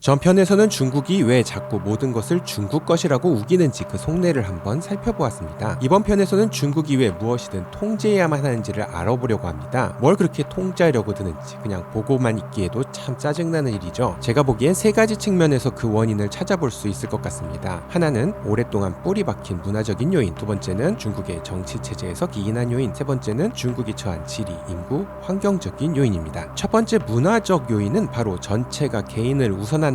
전편에서는 중국이 왜 자꾸 모든 것을 중국 것이라고 우기는지 그 속내를 한번 살펴보았습니다. 이번 편에서는 중국이 왜 무엇이든 통제해야만 하는지를 알아보려고 합니다. 뭘 그렇게 통제하려고 드는지 그냥 보고만 있기에도 참 짜증나는 일이죠. 제가 보기엔 세 가지 측면에서 그 원인을 찾아볼 수 있을 것 같습니다. 하나는 오랫동안 뿌리 박힌 문화적인 요인, 두 번째는 중국의 정치 체제에서 기인한 요인, 세 번째는 중국이 처한 지리, 인구, 환경적인 요인입니다. 첫 번째 문화적 요인은 바로 전체가 개인을 우선한다는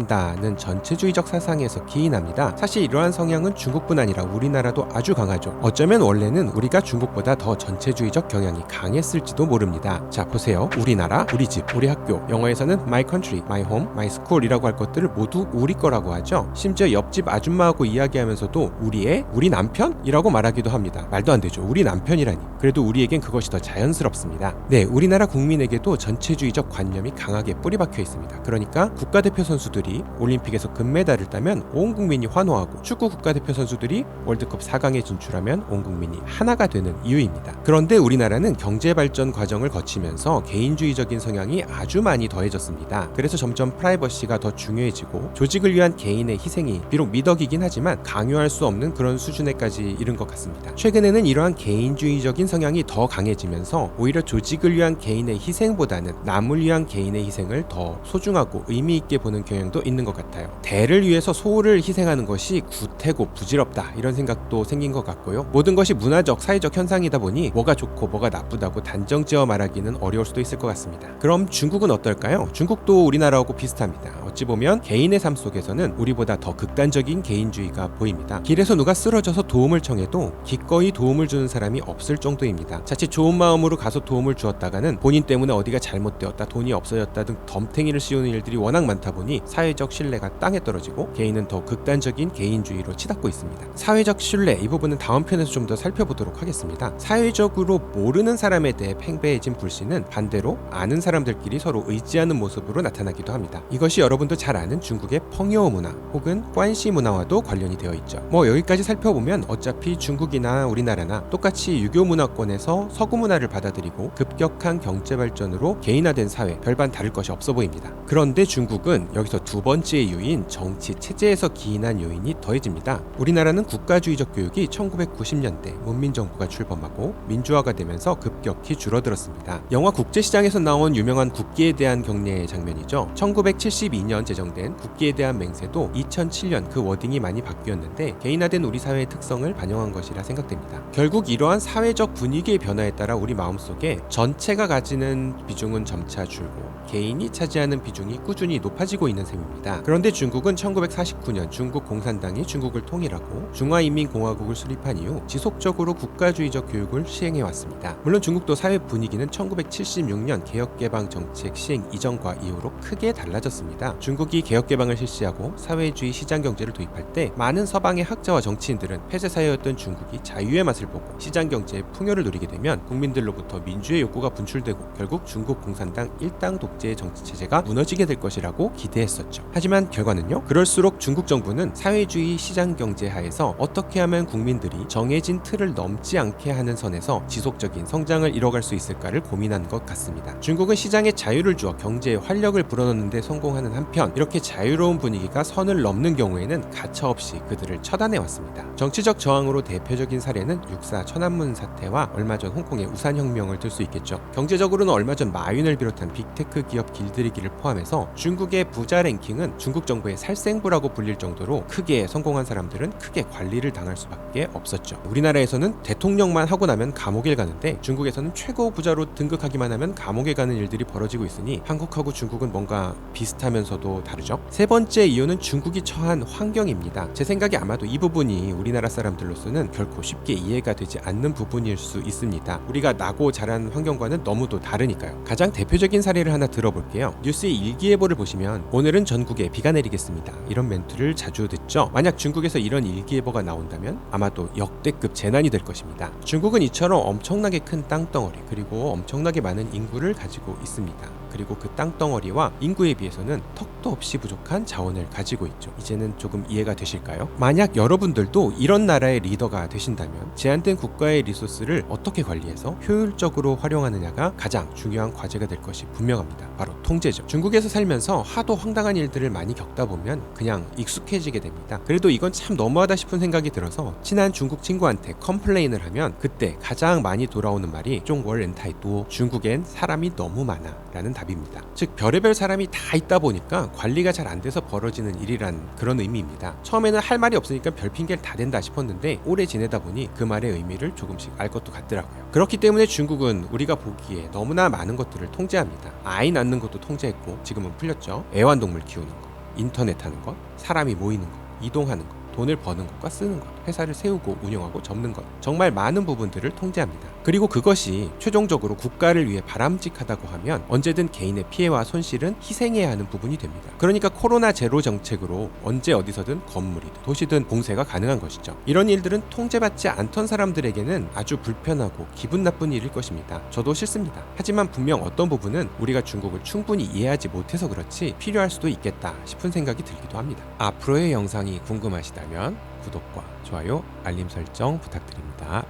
전체주의적 사상에서 기인합니다. 사실 이러한 성향은 중국뿐 아니라 우리나라도 아주 강하죠. 어쩌면 원래는 우리가 중국보다 더 전체주의적 경향이 강했을지도 모릅니다. 자, 보세요. 우리나라, 우리 집, 우리 학교, 영어에서는 my country, my home, my school 이라고 할 것들을 모두 우리 거라고 하죠. 심지어 옆집 아줌마하고 이야기하면서도 우리 남편이라고 말하기도 합니다. 말도 안 되죠. 우리 남편이라니. 그래도 우리에겐 그것이 더 자연스럽습니다. 네, 우리나라 국민에게도 전체주의적 관념이 강하게 뿌리박혀 있습니다. 그러니까 국가대표 선수들이 올림픽에서 금메달을 따면 온 국민이 환호하고, 축구 국가대표 선수들이 월드컵 4강에 진출하면 온 국민이 하나가 되는 이유입니다. 그런데 우리나라는 경제발전 과정을 거치면서 개인주의적인 성향이 아주 많이 더해졌습니다. 그래서 점점 프라이버시가 더 중요해지고 조직을 위한 개인의 희생이 비록 미덕이긴 하지만 강요할 수 없는 그런 수준에까지 이른 것 같습니다. 최근에는 이러한 개인주의적인 성향이 더 강해지면서 오히려 조직을 위한 개인의 희생보다는 남을 위한 개인의 희생을 더 소중하고 의미 있게 보는 경향도 있는 것 같아요. 대를 위해서 소를 희생하는 것이 구태고 부질없다, 이런 생각도 생긴 것 같고요. 모든 것이 문화적, 사회적 현상이다 보니 뭐가 좋고 뭐가 나쁘다고 단정지어 말하기는 어려울 수도 있을 것 같습니다. 그럼 중국은 어떨까요? 중국도 우리나라하고 비슷합니다. 어찌 보면 개인의 삶 속에서는 우리보다 더 극단적인 개인주의가 보입니다. 길에서 누가 쓰러져서 도움을 청해도 기꺼이 도움을 주는 사람이 없을 정도입니다. 자칫 좋은 마음으로 가서 도움을 주었다가는 본인 때문에 어디가 잘못되었다, 돈이 없어졌다 등 덤탱이를 씌우는 일들이 워낙 많다 보니 사회적 신뢰가 땅에 떨어지고 개인은 더 극단적인 개인주의로 치닫고 있습니다. 사회적 신뢰, 이 부분은 다음 편에서 좀 더 살펴보도록 하겠습니다. 사회적으로 모르는 사람에 대해 팽배해진 불신은 반대로 아는 사람들끼리 서로 의지하는 모습으로 나타나기도 합니다. 이것이 여러분도 잘 아는 중국의 펑여오 문화 혹은 관시 문화와도 관련이 되어 있죠. 여기까지 살펴보면 어차피 중국이나 우리나라나 똑같이 유교 문화권에서 서구 문화를 받아들이고 급격한 경제 발전으로 개인화된 사회, 별반 다를 것이 없어 보입니다. 그런데 중국은 여기서 두 번째 요인, 정치 체제에서 기인한 요인이 더해집니다. 우리나라는 국가주의적 교육이 1990년대 문민정부가 출범하고 민주화가 되면서 급격히 줄어들었습니다. 영화 국제시장에서 나온 유명한 국기에 대한 경례의 장면이죠. 1972년 제정된 국기에 대한 맹세도 2007년 그 워딩이 많이 바뀌었는데 개인화된 우리 사회의 특성을 반영한 것이라 생각됩니다. 결국 이러한 사회적 분위기의 변화에 따라 우리 마음속에 전체가 가지는 비중은 점차 줄고 개인이 차지하는 비중이 꾸준히 높아지고 있는 셈입니다. 그런데 중국은 1949년 중국 공산당이 중국을 통일하고 중화인민공화국을 수립한 이후 지속적으로 국가주의적 교육을 시행해왔습니다. 물론 중국도 사회 분위기는 1976년 개혁개방 정책 시행 이전과 이후로 크게 달라졌습니다. 중국이 개혁개방을 실시하고 사회주의 시장경제를 도입할 때 많은 서방의 학자와 정치인들은 폐쇄사회였던 중국이 자유의 맛을 보고 시장경제의 풍요를 누리게 되면 국민들로부터 민주의 욕구가 분출되고 결국 중국 공산당 일당 독재의 정치체제가 무너지게 될 것이라고 기대했었죠. 하지만 결과는요, 그럴수록 중국 정부는 사회주의 시장경제 하에서 어떻게 하면 국민들이 정해진 틀을 넘지 않게 하는 선에서 지속적인 성장을 이뤄갈 수 있을까를 고민한 것 같습니다. 중국은 시장에 자유를 주어 경제에 활력을 불어넣는 데 성공하는 한편 이렇게 자유로운 분위기가 선을 넘는 경우에는 가차없이 그들을 처단해왔습니다. 정치적 저항으로 대표적인 사례는 6.4 천안문 사태와 얼마 전 홍콩의 우산혁명을 들 수 있겠죠. 경제적으로는 얼마 전 마윈을 비롯한 빅테크 기업 길들이기를 포함해서 중국의 부자 랭킹은 중국 정부의 살생부라고 불릴 정도로 크게 성공한 사람들은 크게 관리를 당할 수밖에 없었죠. 우리나라에서는 대통령만 하고 나면 감옥에 가는데 중국에서는 최고 부자로 등극하기만 하면 감옥에 가는 일들이 벌어지고 있으니 한국하고 중국은 뭔가 비슷하면서도 다르죠. 세 번째 이유는 중국이 처한 환경입니다. 제 생각에 아마도 이 부분이 우리나라 사람들로서는 결코 쉽게 이해가 되지 않는 부분일 수 있습니다. 우리가 나고 자란 환경과는 너무도 다르니까요. 가장 대표적인 사례를 하나 들어볼게요. 뉴스의 일기예보를 보시면 오늘은 전국에 비가 내리겠습니다, 이런 멘트를 자주 듣죠. 만약 중국에서 이런 일기예보가 나온다면 아마도 역대급 재난이 될 것입니다. 중국은 이처럼 엄청나게 큰 땅덩어리 그리고 엄청나게 많은 인구를 가지고 있습니다. 그리고 그 땅덩어리와 인구에 비해서는 턱도 없이 부족한 자원을 가지고 있죠. 이제는 조금 이해가 되실까요? 만약 여러분들도 이런 나라의 리더가 되신다면 제한된 국가의 리소스를 어떻게 관리해서 효율적으로 활용하느냐가 가장 중요한 과제가 될 것이 분명합니다. 바로 통제죠. 중국에서 살면서 하도 황당한 일들을 많이 겪다 보면 그냥 익숙해지게 됩니다. 그래도 이건 참 너무하다 싶은 생각이 들어서 친한 중국 친구한테 컴플레인을 하면 그때 가장 많이 돌아오는 말이 중국월 엔타이도, 중국엔 사람이 너무 많아 라는 답입니다. 즉 별의별 사람이 다 있다 보니까 관리가 잘 안 돼서 벌어지는 일이란 그런 의미입니다. 처음에는 할 말이 없으니까 별 핑계를 다 댄다 싶었는데 오래 지내다 보니 그 말의 의미를 조금씩 알 것도 같더라고요. 그렇기 때문에 중국은 우리가 보기에 너무나 많은 것들을 통제합니다. 아이 낳는 것도 통제했고 지금은 풀렸죠. 애완동물 키우는 거, 인터넷 하는 것, 사람이 모이는 것, 이동하는 것, 돈을 버는 것과 쓰는 것, 회사를 세우고 운영하고 접는 것, 정말 많은 부분들을 통제합니다. 그리고 그것이 최종적으로 국가를 위해 바람직하다고 하면 언제든 개인의 피해와 손실은 희생해야 하는 부분이 됩니다. 그러니까 코로나 제로 정책으로 언제 어디서든 건물이든 도시든 봉쇄가 가능한 것이죠. 이런 일들은 통제받지 않던 사람들에게는 아주 불편하고 기분 나쁜 일일 것입니다. 저도 싫습니다. 하지만 분명 어떤 부분은 우리가 중국을 충분히 이해하지 못해서 그렇지 필요할 수도 있겠다 싶은 생각이 들기도 합니다. 앞으로의 영상이 궁금하시다면 구독과 좋아요, 알림 설정 부탁드립니다.